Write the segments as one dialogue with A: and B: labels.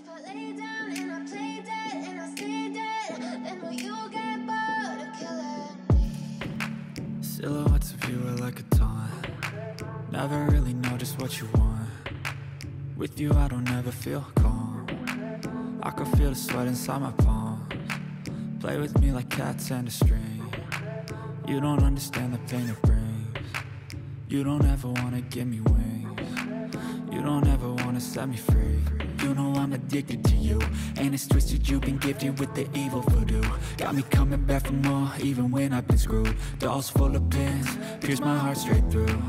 A: if I lay down and I play dead and I stay dead, then will you get bored of killing me?
B: Silhouettes of you are like a taunt. Never really know just what you want. With you I don't ever feel calm. I can feel the sweat inside my palms. Play with me like cats and a string. You don't understand the pain it brings. You don't ever wanna give me wings. You don't ever wanna set me free. You know I'm addicted to you, and it's twisted, you've been gifted with the evil voodoo. Got me coming back for more, even when I've been screwed. Dolls full of pins, pierce my heart straight through.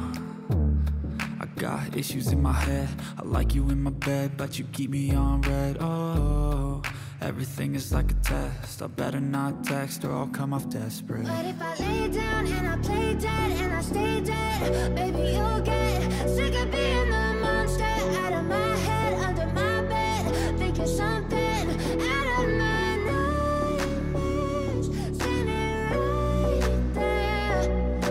B: I got issues in my head, I like you in my bed, but you keep me on red. Oh, everything is like a test, I better not text or I'll come off desperate.
A: But if I lay down and I play dead and I stay dead, baby you'll get sick of being the monster out of my head, under my bed, thinking something out of my nightmares, standing right there.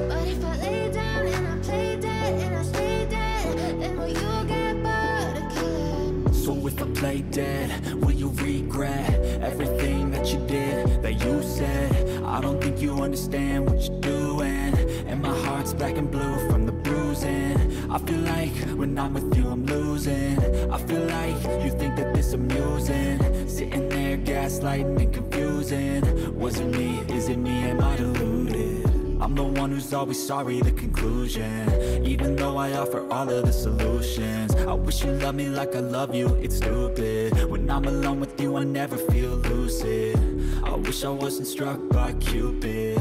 A: But if I lay down and I play dead and I stay dead, then will you get bored of killing me?
B: So if I play dead, will you regret everything that you did, that you said? I don't think you understand what you're doing, and my heart's black and blue from the bruising. I feel like when I'm with you I'm losing. I feel like you think that this amusing, sitting there gaslighting and confusing. Was it me? Is it me? Am I deluded? I'm the one who's always sorry, the conclusion, even though I offer all of the solutions. I wish you loved me like I love you, it's stupid. When I'm alone with you I never feel lucid. I wish I wasn't struck by Cupid.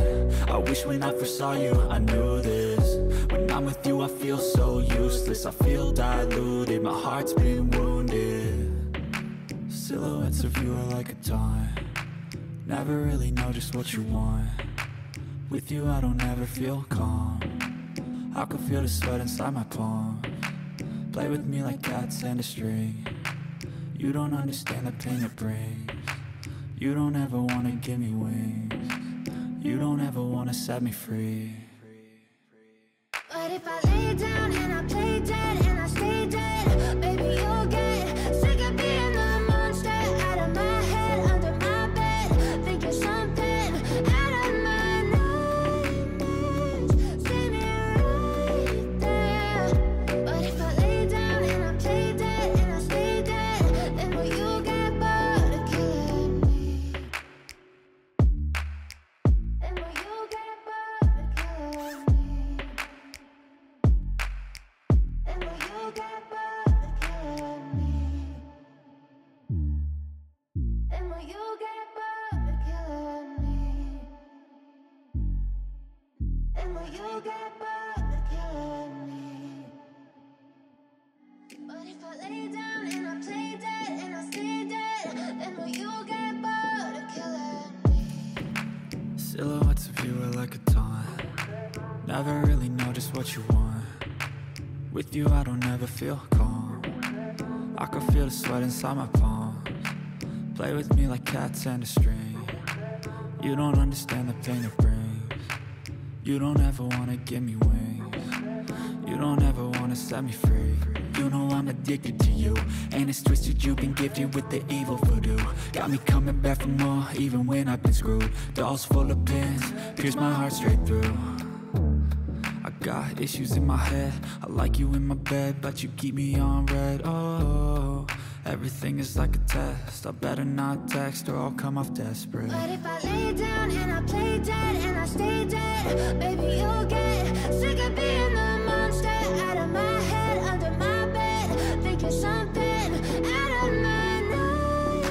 B: I wish when I first saw you I knew this. When I'm with you I feel so useless, I feel diluted, my heart's been wounded. Silhouettes of you are like a taunt. Never really know just what you want. With you I don't ever feel calm. I can feel the sweat inside my palms. Play with me like cats and a string. You don't understand the pain it brings. You don't ever wanna give me wings. You don't ever wanna set me free.
A: But if I lay down and I play dead and I stay dead, baby you'll get sick of being the monster out of my head, under my bed, thinking something out of my nightmares, standing right there. But if I lay down and I play dead and I stay dead, then will you get bored of killing me? Then will you get bored of killing me? And will you get bored of killing me? And will you get bored of killing me? And will you get bored of killing me? But if I lay down and I play dead and I stay dead, then will you get bored of killing me?
B: Silhouettes of you are like a taunt. Never really know just what you want. With you I don't ever feel calm. I can feel the sweat inside my palms. Play with me like cats and a string. You don't understand the pain it brings. You don't ever wanna give me wings. You don't ever wanna set me free. You know I'm addicted to you, and it's twisted, you've been gifted with the evil voodoo. Got me coming back for more, even when I've been screwed. Dolls full of pins, pierce my heart straight through. I got issues in my head, I like you in my bed, but you keep me on red. Oh, everything is like a test, I better not text or I'll come off desperate.
A: But if I lay down and I play dead and I stay dead, baby you'll get sick of being the monster out of my head, under my bed, thinking something out of my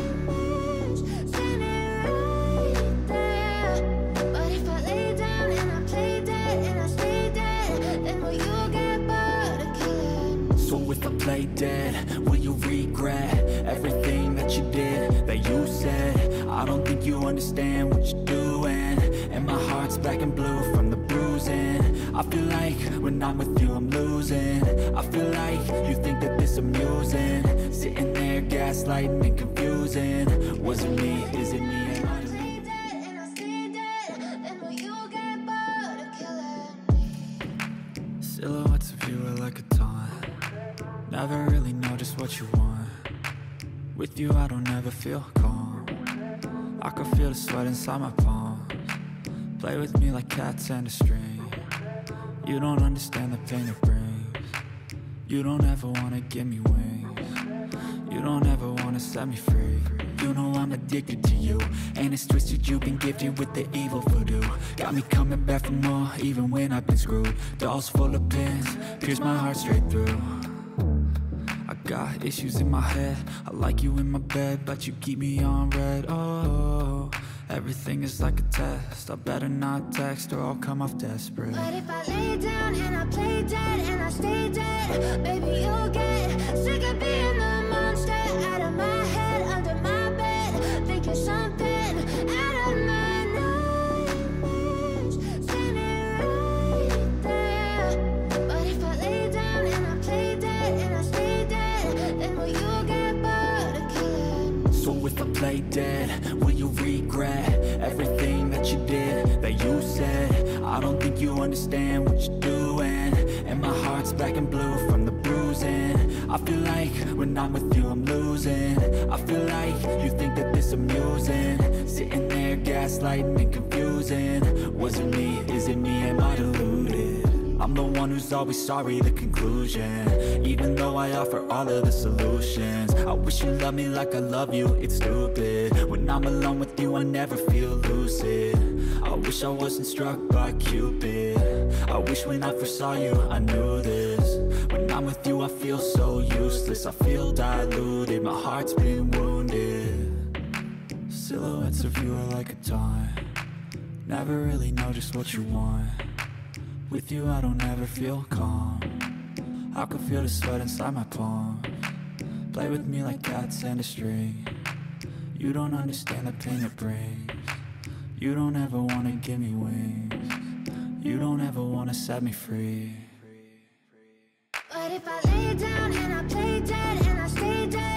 A: nightmares, standing right there. But if I lay down and I play dead and I stay dead, then will you get bored of killing me?
B: So if I play dead, will you regret everything that you did, that you said? I don't think you understand what you're doing, and my heart's black and blue from the bruising. I feel like when I'm with you I'm losing. I feel like you think that this amusing, sitting there gaslighting and confusing. Was it me? Is it me? Am I deluded?
A: Play dead and I stay dead, then will you get bored of killing me?
B: Silhouettes of you are like a taunt. Never really know just what you want. With you I don't ever feel calm. I can feel the sweat inside my palms. Play with me like cats and a string. You don't understand the pain it brings. You don't ever wanna give me wings. You don't ever wanna set me free. You know I'm addicted to you, and it's twisted, you've been gifted with the evil voodoo. Got me coming back for more, even when I've been screwed. Dolls full of pins, pierce my heart straight through. I got issues in my head, I like you in my bed, but you keep me on red. Oh, everything is like a test, I better not text or I'll come off desperate.
A: But if I lay down and I play dead and I stay dead, baby, you'll get sick of being the monster out of my head, under my bed, thinking something out of my nightmares, standing right there. But if I lay down and I play dead and I stay dead, then will you get bored of killing?
B: So if I play dead, will you regret everything that you did, that you said? I don't think you understand what you're doing, and my heart's black and blue from the bruising. I feel like when I'm with you I'm losing. I feel like you think that this amusing, sitting there gaslighting and confusing. Was it me? Is it me? Am I deluded? I'm the one who's always sorry, the conclusion, even though I offer all of the solutions. I wish you loved me like I love you, it's stupid. When I'm alone with you I never feel lucid. I wish I wasn't struck by Cupid. I wish when I first saw you I knew this. When I'm with you I feel so useless, I feel diluted, my heart's been wounded. Silhouettes of you are like a taunt, never really know just what you want. With you I don't ever feel calm, I can feel the sweat inside my palms. Play with me like cats and a string. You don't understand the pain it brings. You don't ever wanna give me wings. You don't ever wanna set me free.
A: But if I lay down and I play dead and I stay dead,